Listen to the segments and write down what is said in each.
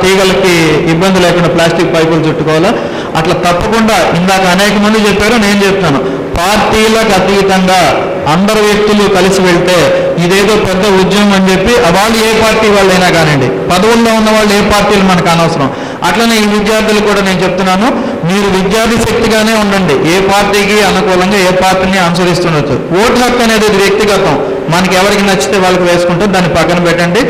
తీగలకి ఇబ్బంది లేకుండా ప్లాస్టిక్ పైపులు చుట్టుకోవాలా. అట్లా తప్పకుండా ఇందాక అనేక మంది చెప్పారు, నేను చెప్తాను, పార్టీలకు అతీతంగా అందరు వ్యక్తులు కలిసి వెళ్తే ఇదేదో పెద్ద ఉద్యమం అని చెప్పి వాళ్ళు ఏ పార్టీ వాళ్ళైనా కానివ్వండి, పదవుల్లో ఉన్న వాళ్ళు ఏ పార్టీలు మనకు అనవసరం. అట్లనే ఈ విద్యార్థులు కూడా నేను చెప్తున్నాను, మీరు విద్యార్థి శక్తిగానే ఉండండి, ఏ పార్టీకి అనుకూలంగా ఏ పార్టీని అనుసరిస్తుండొచ్చు. ఓటు హక్కు అనేది వ్యక్తిగతం, మనకి ఎవరికి నచ్చితే వాళ్ళకి వేసుకుంటే దాన్ని పక్కన పెట్టండి.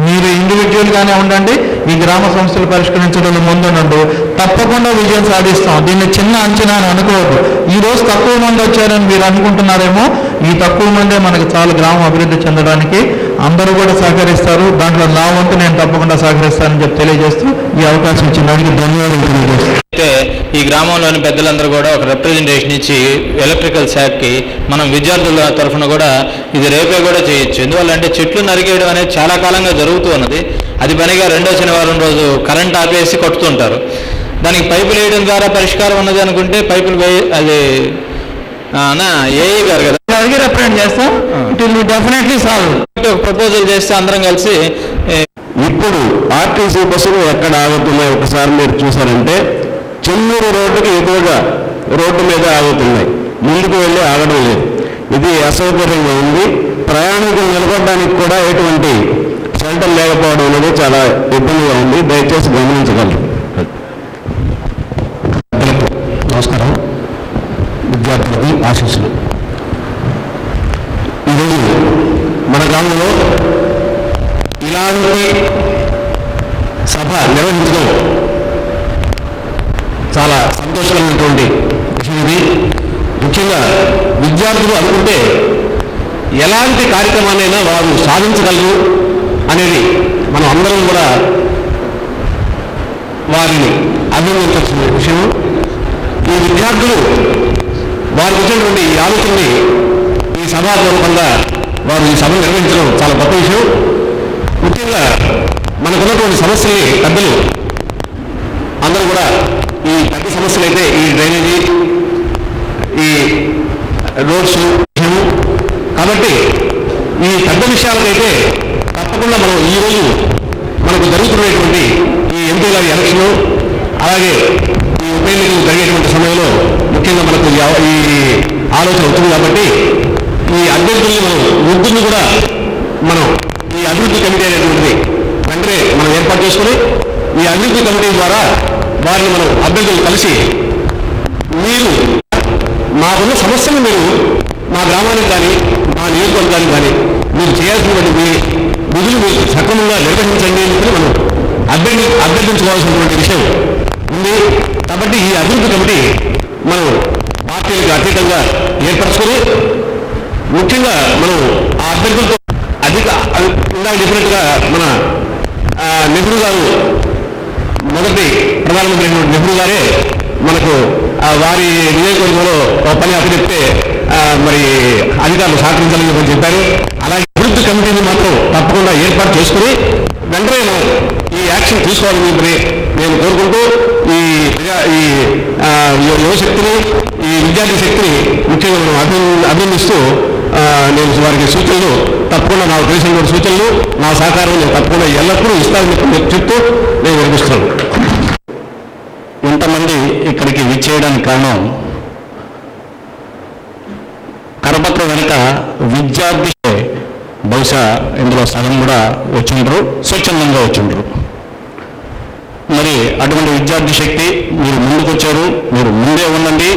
మీరు ఇండివిజువల్గానే ఉండండి, ఈ గ్రామ సమస్యలు పరిష్కరించడంలో ముందుండండి, తప్పకుండా విజయం సాధిస్తాం. దీన్ని చిన్న అంచనా అని అనుకోవద్దు. ఈరోజు తక్కువ మంది వచ్చారని మీరు అనుకుంటున్నారేమో, ఈ తక్కువ మందే మనకి చాలా గ్రామం అభివృద్ధి చెందడానికి అందరూ కూడా సహకరిస్తారు. దాంట్లో నా వంతు నేను తప్పకుండా సహకరిస్తానని చెప్పి తెలియజేస్తూ ఈ అవకాశం ఇచ్చిన దానికి ధన్యవాదాలు తెలియజేస్తాను. అయితే ఈ గ్రామంలోని పెద్దలందరూ కూడా ఒక రిప్రజెంటేషన్ ఇచ్చి ఎలక్ట్రికల్ శాఖకి మనం విద్యార్థుల తరఫున కూడా ఇది రేపే కూడా చేయొచ్చు. ఎందువల్లంటే చెట్లు నరికేయడం అనేది చాలా కాలంగా జరుగుతూ ఉన్నది. అది పనిగా రెండో శనివారం రోజు కరెంట్ ఆపేసి కొట్టుతుంటారు. దానికి పైపులు వేయడం ద్వారా పరిష్కారం ఉన్నది అనుకుంటే పైపులు అది ఏఈ గారు కదా అడిగి రిప్రజెంట్ చేస్తాం, it will be definitely solve. Proposal చేస్తే అందరం కలిసి ఇప్పుడు ఆర్టీసీ బస్సులు ఎక్కడ ఆగుతున్నాయి ఒకసారి మీరు చూసారంటే చెన్నూరు రోడ్డుకి ఎక్కువగా రోడ్డు మీద ఆగుతున్నాయి, ముందుకు వెళ్ళి ఆగడం లేదు. ఇది అసౌకర్యంగా ఉంది. ప్రయాణికులు నిలబడడానికి కూడా ఎటువంటి షెల్టర్ లేకపోవడం అనేది చాలా ఇబ్బందిగా ఉంది. దయచేసి గమనించగలరు. నమస్కారం. విద్యార్థులకి ఆశీస్సులు. ఈరోజు మన గ్రామంలో ఇలాంటి సభ నిర్వహించడం చాలా సంతోషకరమైనటువంటి విషయం. ఇది ముఖ్యంగా విద్యార్థులు అనుకుంటే ఎలాంటి కార్యక్రమాన్నైనా వారు సాధించగలరు అనేది మనం అందరం కూడా వారిని అభినందించాల్సిన విషయం. ఈ విద్యార్థులు వారికి వచ్చినటువంటి ఈ ఆలోచనని ఈ సభాపూర్వకంగా వారు ఈ సభను నిర్వహించడం చాలా గొప్ప విషయం. ముఖ్యంగా మనకున్నటువంటి సమస్యల్ని పెద్దలు అందరూ కూడా ఈ పెద్ద సమస్యలు అయితే ఈ డ్రైనేజీ, ఈ రోడ్స్, కాబట్టి ఈ పెద్ద విషయాలకైతే తప్పకుండా మనం ఈరోజు మనకు జరుగుతున్నటువంటి ఈ ఎంపీల ఎలక్షన్, అలాగే ఈ ఉప ఎన్నికలు జరిగేటువంటి సమయంలో ముఖ్యంగా మనకు ఈ ఆలోచన అవుతుంది. కాబట్టి ఈ అభ్యర్థుల్ని మనం ముగ్గురిని కూడా మనం ఈ అభివృద్ధి కమిటీ అనేటువంటిది వెంటనే మనం ఏర్పాటు చేసుకుని ఈ అభివృద్ధి కమిటీ ద్వారా వారిని మనం అభ్యర్థులు కలిసి మీరు మాకున్న సమస్యలు మీరు మా గ్రామానికి కానీ మా నియోజకవర్గానికి కానీ మీరు చేయాల్సినటువంటి మీ విధులు మీరు సక్రమంగా నిర్వహించండి అని మనం అభ్యర్థించుకోవాల్సినటువంటి విషయం ఉంది. కాబట్టి ఈ అభివృద్ధి కమిటీ మనం పార్టీలకు అతీతంగా ఏర్పరచుకొని ముఖ్యంగా మనం ఆ అభ్యర్థులతో ఇందాక చెప్పినట్టుగా మన నెహ్రూ గారు, మొదటి ప్రధానమంత్రి అయినటువంటి నెహ్రూ గారే మనకు వారి నియోజకవర్గంలో పని అప్పచెప్తే మరి అధికారులు సహకరించాలని చెప్పారు. అలాగే అభివృద్ధి కమిటీని మాత్రం తప్పకుండా ఏర్పాటు చేసుకుని వెంటనే ఈ యాక్షన్ తీసుకోవాలని చెప్పి నేను కోరుకుంటూ ఈ యువశక్తిని, ఈ విద్యార్థి శక్తిని ముఖ్యంగా మనం అభినందిస్తూ నేను వారికి సూచనలు తప్పకుండా నాకు తెలిసిన సూచనలు నా సహకారం నేను తప్పకుండా ఎల్లప్పుడూ ఇస్తానని చెప్తూ నేను వినిపిస్తున్నాను. ఇంతమంది ఇక్కడికి విచ్చేయడానికి కారణం కరపత్రం వెనుక విద్యార్థి బహుశా ఇందులో సగం కూడా వచ్చిండ్రు, స్వచ్ఛందంగా వచ్చిండ్రు. మరి అటువంటి విద్యార్థి శక్తి మీరు ముందుకొచ్చారు, మీరు ముందే ఉండండి.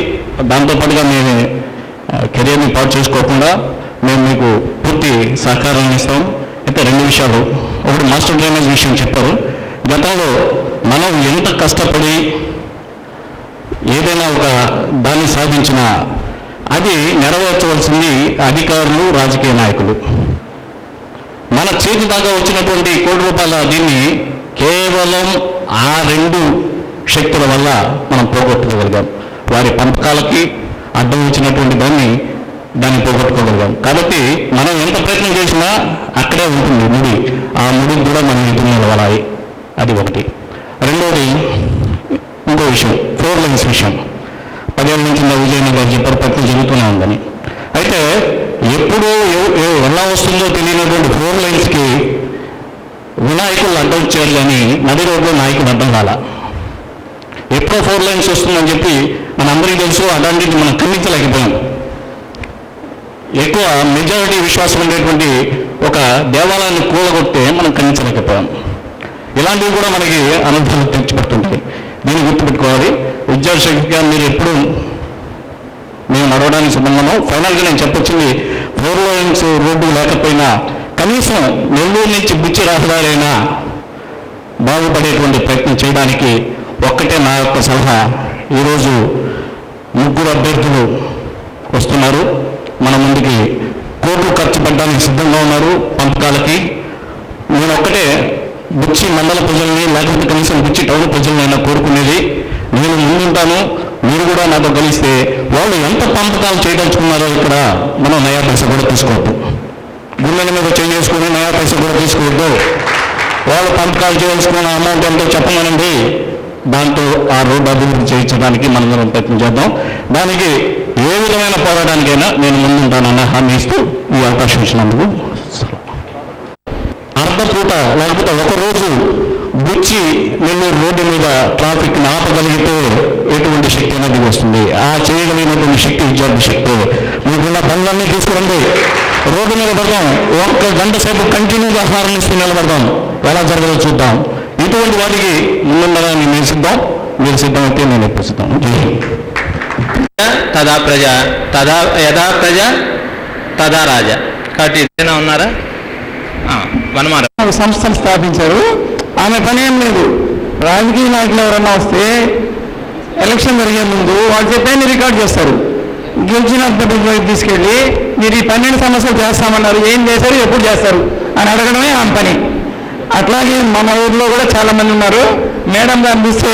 దాంతోపాటుగా మేము కెరీర్ని పాటు చేసుకోకుండా మేము మీకు పూర్తి సహకారాన్ని ఇస్తాం. అయితే రెండు విషయాలు, ఒకటి మాస్టర్ డ్రైనేజ్ విషయం చెప్పారు. గతంలో మనం ఎంత కష్టపడి ఏదైనా ఒక దాన్ని సాధించినా అది నెరవేర్చవలసింది అధికారులు, రాజకీయ నాయకులు. మన చేతి దాకా వచ్చినటువంటి ₹1,00,00,000 దీన్ని కేవలం ఆ రెండు శక్తుల వల్ల మనం పోగొట్టుకోగలిగాం. వారి పంపకాలకి అడ్డం వచ్చినటువంటి దాన్ని పోగొట్టుకోగలిగాం. కాబట్టి మనం ఎంత ప్రయత్నం చేసినా అక్కడే ఉంటుంది ముడి. ఆ ముడికి కూడా మనం ఎదురు నిలవాలి. అది ఒకటి. రెండోది ఇంకో విషయం, 4 లైన్స్ విషయం. 10 ఏళ్ళ నుంచి విజయనగర్ చెప్పారు, ప్రయత్నం జరుగుతూనే ఉందని. అయితే ఎప్పుడు ఎలా వస్తుందో తెలియనటువంటి 4 లైన్స్కి వినాయకులు అడ్డం వచ్చారు కానీ నడి రోడ్లో నాయకులు అడ్డం కాల. ఎప్పుడో 4 లైన్స్ వస్తుందని చెప్పి మనందరికీ తెలుసు, అలాంటిది మనం ఖండించలేకపోయాం. ఎక్కువ మెజారిటీ విశ్వాసం ఉండేటువంటి ఒక దేవాలయాన్ని కూలగొట్టే మనం ఖండించలేకపోయాం. ఇలాంటివి కూడా మనకి అనుభవాలు తెచ్చిపెడుతుంటాయి. దీన్ని గుర్తుపెట్టుకోవాలి. విద్యాశక్తిగా మీరు ఎప్పుడు మేము నడవడానికి సిద్ధంగానో. ఫైనల్గా నేను చెప్పొచ్చింది 4 లైన్స్ రోడ్డు లేకపోయినా కనీసం నెల్లూరు నుంచి బుచ్చి రహదారి అయినా బాగుపడేటువంటి ప్రయత్నం చేయడానికి ఒక్కటే నా యొక్క సలహా. ఈరోజు 3 అభ్యర్థులు వస్తున్నారు మన ముందుకి, కోట్లు ఖర్చు పెట్టడానికి సిద్ధంగా ఉన్నారు పంపకాలకి. నేను ఒక్కటే బుచ్చి మండల ప్రజల్ని, లేకపోతే కనీసం బుచ్చి టౌన్ ప్రజలనైనా కోరుకునేది, నేను ముందుంటాను, మీరు కూడా నాతో కలిస్తే వాళ్ళు ఎంత పంపకాలు చేయదలుచుకున్నారో ఇక్కడ మనం నయా పైసా కూడా తీసుకోవద్దు. గుండెల మీద చేసుకుని నయా పైసా కూడా తీసుకోవద్దు. వాళ్ళు పంపకాలు చేయాల్సుకున్న అమౌంట్ ఎంతో చెప్పమనండి, దాంతో ఆ రోడ్డు అభివృద్ధి చేయించడానికి మనం ప్రయత్నం చేద్దాం. దానికి ఏ విధమైన పోరాటానికైనా నేను ముందుంటానన్న హామీ ఇస్తూ ఈ అవకాశం ఇచ్చినందుకు. అర్ధపూట లేకపోతే ఒకరోజు బుచ్చి నెల్లూరు రోడ్డు మీద ట్రాఫిక్ ఆపగలిగితే ఎటువంటి శక్తి అనేది వస్తుంది. ఆ చేయగలిగినటువంటి శక్తి విద్యార్థి శక్తి. మీకున్న పనులన్నీ తీసుకురండి, రోడ్డు మీద పడదాం, 1 గంట సేపు కంటిన్యూగా హారం ఇస్తూ నిలబడదాం, ఎలా జరగదో చూద్దాం. ఇటువంటి వాటికి ముందుండగానే నేను సిద్ధం, మీరు సిద్ధమైతే నేను ఎప్పుడు సిద్ధం. తదా ప్రజ తదా యథా ప్రజ తదా రాజా. కాబట్టి ఏదైనా ఉన్నారా? వనమాల సంస్థను స్థాపించారు. ఆమె పని ఏం లేదు. రాజకీయ నాయకులు ఎవరన్నా వస్తే ఎలక్షన్ జరిగే ముందు వాళ్ళు చెప్పేది రికార్డ్ చేస్తారు. గెలిచిన తీసుకెళ్ళి మీరు ఈ 12 సమస్యలు చేస్తామన్నారు, ఏం చేశారు, ఎప్పుడు చేస్తారు అని అడగడమే ఆమె పని. అట్లాగే మన ఊర్లో కూడా చాలామంది ఉన్నారు. మేడం గారిని చూస్తే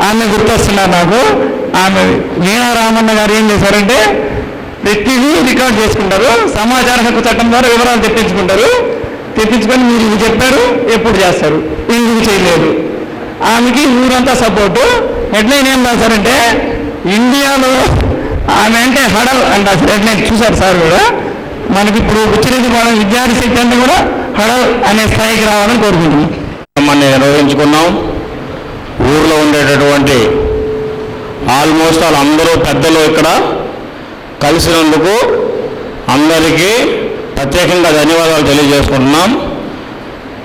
ఆమె గుర్తొస్తున్నారు నాకు. ఆమె వీణా రామన్న గారు ఏం చేశారంటే ప్రతిదీ రికార్డ్ చేసుకుంటారు. సమాచార హక్కు చట్టం ద్వారా వివరాలు తెప్పించుకొని మీరు ఇది చెప్పారు, ఎప్పుడు చేస్తారు, ఎందుకు చేయలేదు. ఆమెకి ఊరంతా సపోర్టు. హెడ్లైన్ ఏం రాశారంటే ఇండియాలో ఆమె అంటే హడల్ అంటే అసలు హెడ్లైన్ చూశారు సార్ కూడా. మనకి ఇప్పుడు ఉచ్చిరెడ్డిపాలెం విద్యార్థి శక్తి అంటే కూడా హడల్ అనే స్థాయికి రావాలని కోరుకుంటున్నాం. మనం నిర్వహించుకున్నాం. ఊర్లో ఉండేటటువంటి ఆల్మోస్ట్ వాళ్ళందరూ పెద్దలు ఇక్కడ కలిసినందుకు అందరికీ ప్రత్యేకంగా ధన్యవాదాలు తెలియజేసుకుంటున్నాం.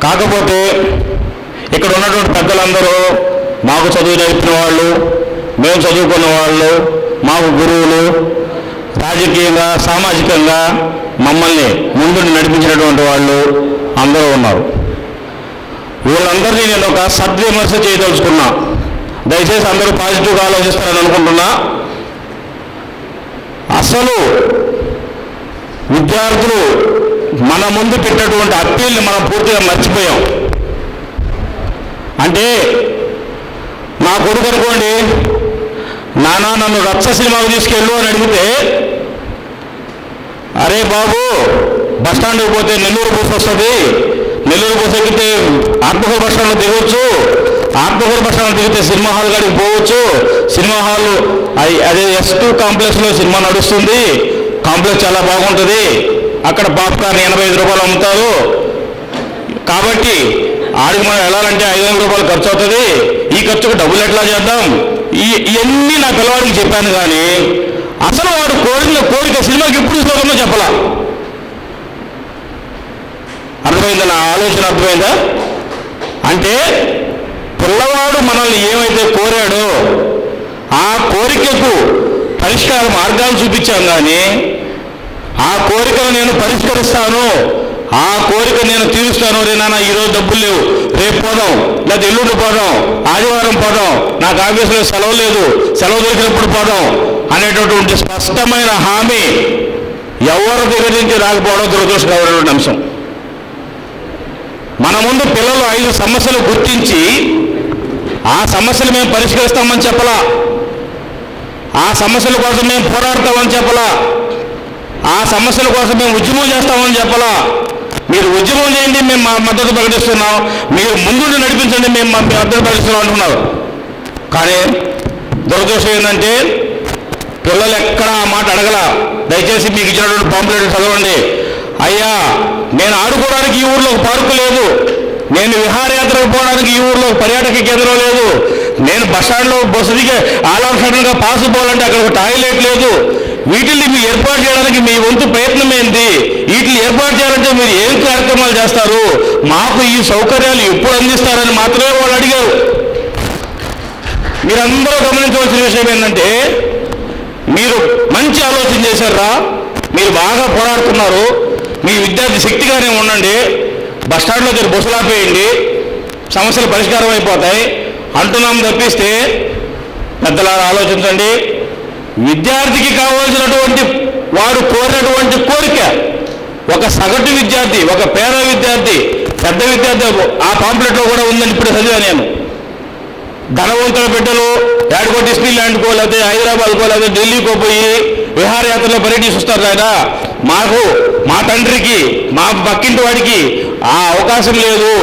కాకపోతే ఇక్కడ ఉన్నటువంటి పెద్దలందరూ మాకు చదువు నేర్పిన వాళ్ళు, మేము చదువుకున్న వాళ్ళు, మాకు గురువులు, రాజకీయంగా సామాజికంగా మమ్మల్ని ముందుండి నడిపించినటువంటి వాళ్ళు అందరూ ఉన్నారు. వీళ్ళందరినీ నేను ఒక సద్విమర్శ చేయదలుచుకున్నా. దయచేసి అందరూ పాజిటివ్గా ఆలోచిస్తారని అనుకుంటున్నా. అసలు విద్యార్థులు మన ముందు పెట్టినటువంటి అప్పీల్ని మనం పూర్తిగా మర్చిపోయాం. అంటే నా కొడుకు అనుకోండి, నాన్న నన్ను రచ్చ సినిమాకు తీసుకెళ్ళు అని అడిగితే, అరే బాబు బస్టాండ్కి పోతే నెల్లూరు బస్సు వస్తుంది, నెల్లూరు బస్సు ఎక్కితే ఆత్మకూరు బస్టాండ్లో దిగవచ్చు, ఆత్మకూరు బస్టాండ్లో దిగితే సినిమా హాల్ కాడికి పోవచ్చు, సినిమా హాల్ అదే S2 కాంప్లెక్స్లో సినిమా నడుస్తుంది, కాంప్లెక్స్ చాలా బాగుంటుంది, అక్కడ పాప్కార్న్ 85 రూపాయలు అమ్ముతారు, కాబట్టి ఆడికి మనం వెళ్ళాలంటే 500 రూపాయలు ఖర్చు అవుతుంది, ఈ ఖర్చుకు డబ్బులు ఎట్లా చేద్దాం, ఇవన్నీ నా పిల్లవాడికి చెప్పాను. కానీ అసలు వాడు కోరిక సినిమాకి ఎప్పుడు తీసుకోకుండా చెప్పాలా. అర్థమైందా? నా ఆలోచన అర్థమైందా? అంటే పిల్లవాడు మనల్ని ఏమైతే కోరాడో ఆ కోరికకు పరిష్కార మార్గాలు చూపించాం. కానీ ఆ కోరికను నేను పరిష్కరిస్తాను, ఆ కోరిక నేను తీరుస్తాను, రే నాన్న ఈరోజు డబ్బులు లేవు, రేపు పోదాం, లేదా ఎల్లుండి పోదాం, ఆదివారం పోదాం, నాకు ఆఫీసులో సెలవు లేదు, సెలవు దొరికినప్పుడు పోదాం అనేటటువంటి స్పష్టమైన హామీ ఎవరి దగ్గర నుంచి రాకపోవడం దురదృష్టకరమైనటువంటి అంశం. మన ముందు పిల్లలు 5 సమస్యలు గుర్తించి ఆ సమస్యలు మేము పరిష్కరిస్తామని చెప్పలా, ఆ సమస్యల కోసం మేము పోరాడతామని చెప్పలా, ఆ సమస్యల కోసం మేము ఉద్యమం చేస్తామని చెప్పలా. మీరు ఉద్యమం చేయండి, మేము మా మద్దతు ప్రకటిస్తున్నాం, మీరు ముందు నడిపించండి, మేము మా మద్దతు ప్రకటిస్తున్నాం అంటున్నారు. కానీ దురదృష్టం ఏంటంటే పిల్లలు ఎక్కడ ఆ మాట అడగల. దయచేసి మీకు ఇచ్చినటువంటి పాంప్లెట్ చదవండి. అయ్యా నేను ఆడుకోవడానికి ఈ ఊర్లో ఒక పార్కు లేదు, నేను విహారయాత్రకు పోవడానికి ఈ ఊర్లో పర్యాటక కేంద్రం లేదు, నేను బస్టాండ్లో బస్సు దిగే ఆలోచనగా పాసు పోవాలంటే అక్కడ ఒక టాయిలెట్ లేదు. వీటిని మీరు ఏర్పాటు చేయడానికి మీ వంతు ప్రయత్నం ఏంటి? వీటిని ఏర్పాటు చేయాలంటే మీరు ఏం కార్యక్రమాలు చేస్తారు, మాకు ఈ సౌకర్యాలు ఎప్పుడు అందిస్తారని మాత్రమే వాళ్ళు అడిగారు. మీరందరూ గమనించవలసిన విషయం ఏంటంటే, మీరు మంచి ఆలోచన చేశారా, మీరు బాగా పోరాడుతున్నారు, మీ విద్యార్థి శక్తిగానే ఉండండి, బస్టాండ్లో దగ్గర బస్సులు ఆపేయండి, సమస్యలు పరిష్కారం అయిపోతాయి అంటున్నాం తప్పిస్తే, పెద్దలారా ఆలోచించండి. విద్యార్థికి కావాల్సినటువంటి వాడు కోరినటువంటి కోరిక, ఒక సగటు విద్యార్థి, ఒక పేద విద్యార్థి, పెద్ద విద్యార్థి ఆ పాంప్లెట్లో కూడా ఉందని ఇప్పుడు చదివా నేను. ధనవంతుల బిడ్డలు ఏడుకో డిస్నీల్యాండ్కో లేకపోతే హైదరాబాద్కో లేకపోతే ఢిల్లీకో పోయి విహారయాత్రలో పర్యటిస్తారు ఆయన. మాకు మా తండ్రికి మా పక్కింటి వాడికి ఆ అవకాశం లేదు.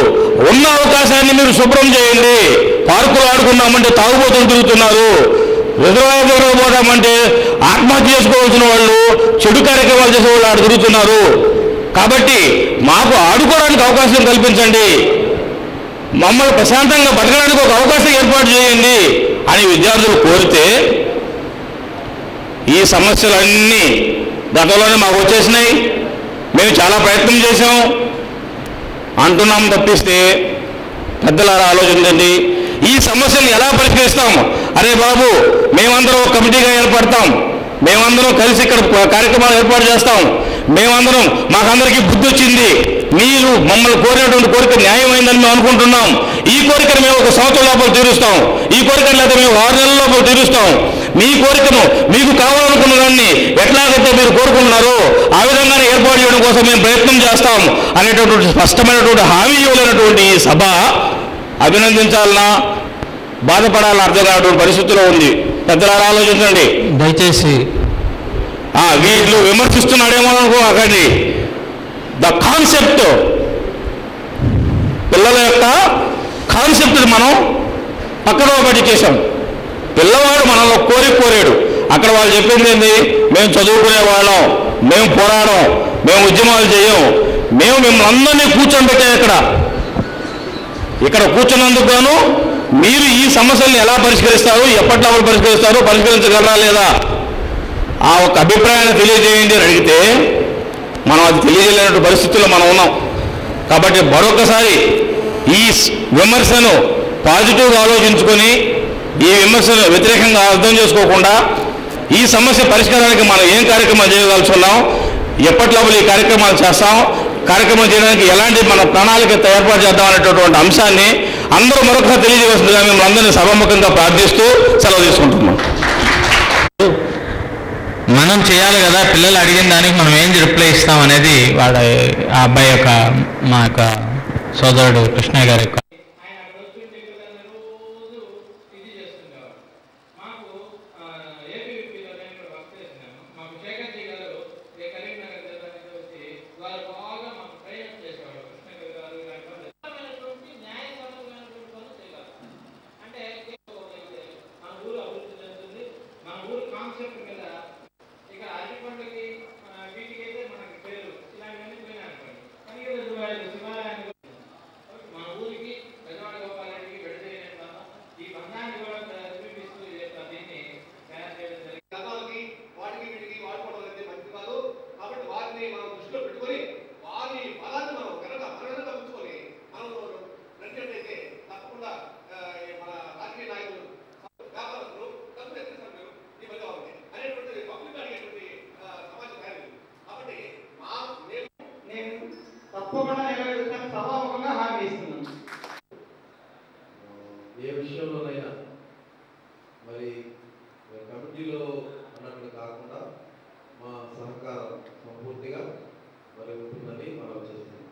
ఉన్న అవకాశాన్ని మీరు శుభ్రం చేయండి. పార్కులు ఆడుకున్నామంటే తాగుబోతులు తిరుగుతున్నారు, రిజర్వాయర్ పోదామంటే ఆత్మహత్య చేసుకోవాల్సిన వాళ్ళు, చెడు కార్యక్రమాలు చేసే వాళ్ళు ఆడ తిరుగుతున్నారు. కాబట్టి మాకు ఆడుకోవడానికి అవకాశం కల్పించండి, మమ్మల్ని ప్రశాంతంగా బతకడానికి ఒక అవకాశం ఏర్పాటు చేయండి అని విద్యార్థులు కోరితే, ఈ సమస్యలన్నీ గతంలోనే మాకు వచ్చేసినాయి, మేము చాలా ప్రయత్నం చేసాం అంటున్నాం తప్పిస్తే, పెద్దలారా ఆలోచించండి. ఈ సమస్యను ఎలా పరిష్కరిస్తాం? అరే బాబు, మేమందరం ఒక కమిటీగా ఏర్పడతాం, మేమందరం కలిసి ఇక్కడ కార్యక్రమాలు ఏర్పాటు చేస్తాం, మేమందరం మాకందరికీ బుద్ధి వచ్చింది, మీరు మమ్మల్ని కోరినటువంటి కోరిక న్యాయమైందని మేము అనుకుంటున్నాం, ఈ కోరికను మేము 1 సంవత్సరం లోపల తీరుస్తాం, ఈ కోరికను లేదా మేము 6 నెలల లోపల తీరుస్తాం, మీ కోరికను మీకు కావాలనుకున్న దాన్ని ఎట్లాగైతే మీరు కోరుకుంటున్నారో ఆ విధంగానే ఏర్పాటు చేయడం కోసం మేము ప్రయత్నం చేస్తాం అనేటటువంటి స్పష్టమైనటువంటి హామీ ఇవ్వలేనటువంటి ఈ సభ అభినందించాలన్నా బాధపడాలని అర్థం కానటువంటి పరిస్థితిలో ఉంది. పెద్దలారా ఆలోచించండి దయచేసి. వీళ్ళు విమర్శిస్తున్నాడేమో అనుకోకండి. ద కాన్సెప్ట్, పిల్లల యొక్క కాన్సెప్ట్ మనం పక్కన ఒకటి చేశాం. పిల్లవాడు మనలో కోరాడు. అక్కడ వాళ్ళు చెప్పింది ఏంటి? మేము చదువుకునే వాళ్ళం, మేము పోరాడం, మేము ఉద్యమాలు చేయం, మేము మిమ్మల్ని అందరినీ కూర్చొని పెట్టాం. ఇక్కడ కూర్చున్నందుకు గాను మీరు ఈ సమస్యల్ని ఎలా పరిష్కరిస్తారు, ఎప్పట్లో పరిష్కరిస్తారు, పరిష్కరించగలరా లేదా ఆ ఒక అభిప్రాయాన్ని తెలియజేయండి అని అడిగితే, మనం అది తెలియజేయలేనటువంటి పరిస్థితుల్లో మనం ఉన్నాం. కాబట్టి మరొకసారి ఈ విమర్శను పాజిటివ్గా ఆలోచించుకొని, ఈ విమర్శను వ్యతిరేకంగా అర్థం చేసుకోకుండా, ఈ సమస్య పరిష్కారానికి మనం ఏం కార్యక్రమాలు చేయగలుగుతున్నాం, ఎప్పటిలోపల ఈ కార్యక్రమాలు చేస్తాం, కార్యక్రమం చేయడానికి ఎలాంటి మన ప్రణాళిక ఏర్పాటు చేద్దాం అనేటటువంటి అంశాన్ని అందరూ మరొకసారి తెలియజేస్తుందిగా మేము అందరినీ సభాముఖంగా ప్రార్థిస్తూ సెలవు తీసుకుంటున్నాం. మనం చేయాలి కదా, పిల్లలు అడిగిన దానికి మనం ఏం రిప్లై ఇస్తాం అనేది ఆ అబ్బాయి యొక్క మా యొక్క సోదరుడు కృష్ణయ్య గారి యొక్క ఏ విషయంలోనైనా మరి కమిటీలో అన్నట్లు కాకుండా మా సహకారం సంపూర్తిగా మరి ఉంటుందని మనం చేస్తున్నాం.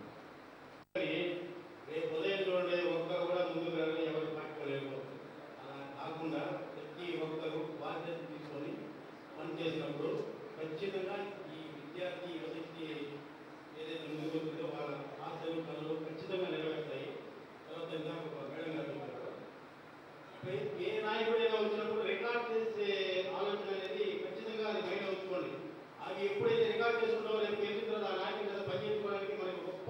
రేపు ఉదయం చూడండి, ఒక్కరు కూడా ముందుకు వెళ్ళి ఎవరు పట్టుకోలేరు. కాకుండా ప్రతి ఒక్కరు బాధ్యత తీసుకొని పనిచేసినప్పుడు ఖచ్చితంగా ఈ విద్యార్థి యువతకి ఏదైతే ముందుకు వస్తుందో వాళ్ళ ఆశలు కళలు ఖచ్చితంగా నెరవేరుతాయి. తర్వాత ఇందాక ఒక మేడం గారు చెప్పారు, ఏ నాయకుడైనా వచ్చినప్పుడు రికార్డ్ చేసే ఆలోచన అనేది ఖచ్చితంగా అది మైండ్ అవుతుంది. అవి ఎప్పుడైతే రికార్డ్ చేసుకుంటామో రేపు వెళ్ళిన తర్వాత ఆ నాయకుడి మీద పనిచేసుకోవడానికి మనకి గొప్ప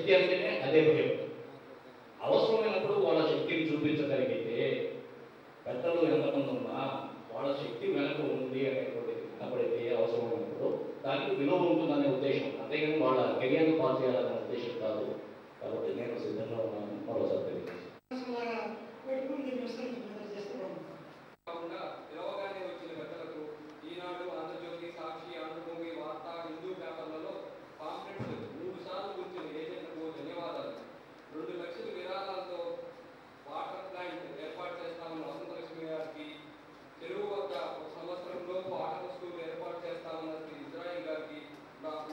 శక్తి అంటేనే అదే భయం. అవసరమైనప్పుడు వాళ్ళ శక్తిని చూపించగలిగితే పెద్దలు ఎంతమంది ఉన్నా వాళ్ళ శక్తి వెనక ఉంది అనేటువంటి కనబడితే అవసరమైనప్పుడు దానికి విలువ ఉంటుందనే ఉద్దేశం, అంతేగాని వాళ్ళ కెరియర్ని పాస్ చేయాలనే ఉద్దేశం కాదు. కాబట్టి నేను సిద్ధంగా ఉన్నాను. మరోసారి తెలియజేస్తాను. పిలవగానే వచ్చిన పెద్దలకు ఈనాడు, ఆంధ్రజ్యోతి, సాక్షి, ఆంధ్రభూమి, వార్త, హిందూ పేపర్లలో పాంప్లెట్స్ 3 సార్లు కూర్చున్న ఏజెంట్లకు ధన్యవాదాలు. 2 లక్షల విరాళాలతో వాటర్ ప్లాంట్ ఏర్పాటు చేస్తామన్న వసంతలక్ష్మి గారికి, చెరువు వద్ద 1 సంవత్సరంలోపు ఆటల స్కూల్ ఏర్పాటు చేస్తామన్న శ్రీ ఇజ్రాయిల్ గారికి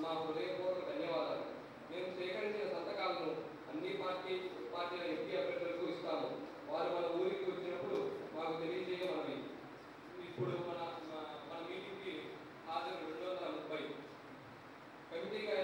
మా హృదయపూర్వక ధన్యవాదాలు. మేము సేకరించిన సంతకాలను అన్ని పార్టీల ఎంపీ అభ్యర్థులకు ఇస్తాము. వారు మన ఊరికి వచ్చినప్పుడు మాకు తెలియజేయమని. ఇప్పుడు మన మీటింగ్కి హాజరు 230 కమిటీగా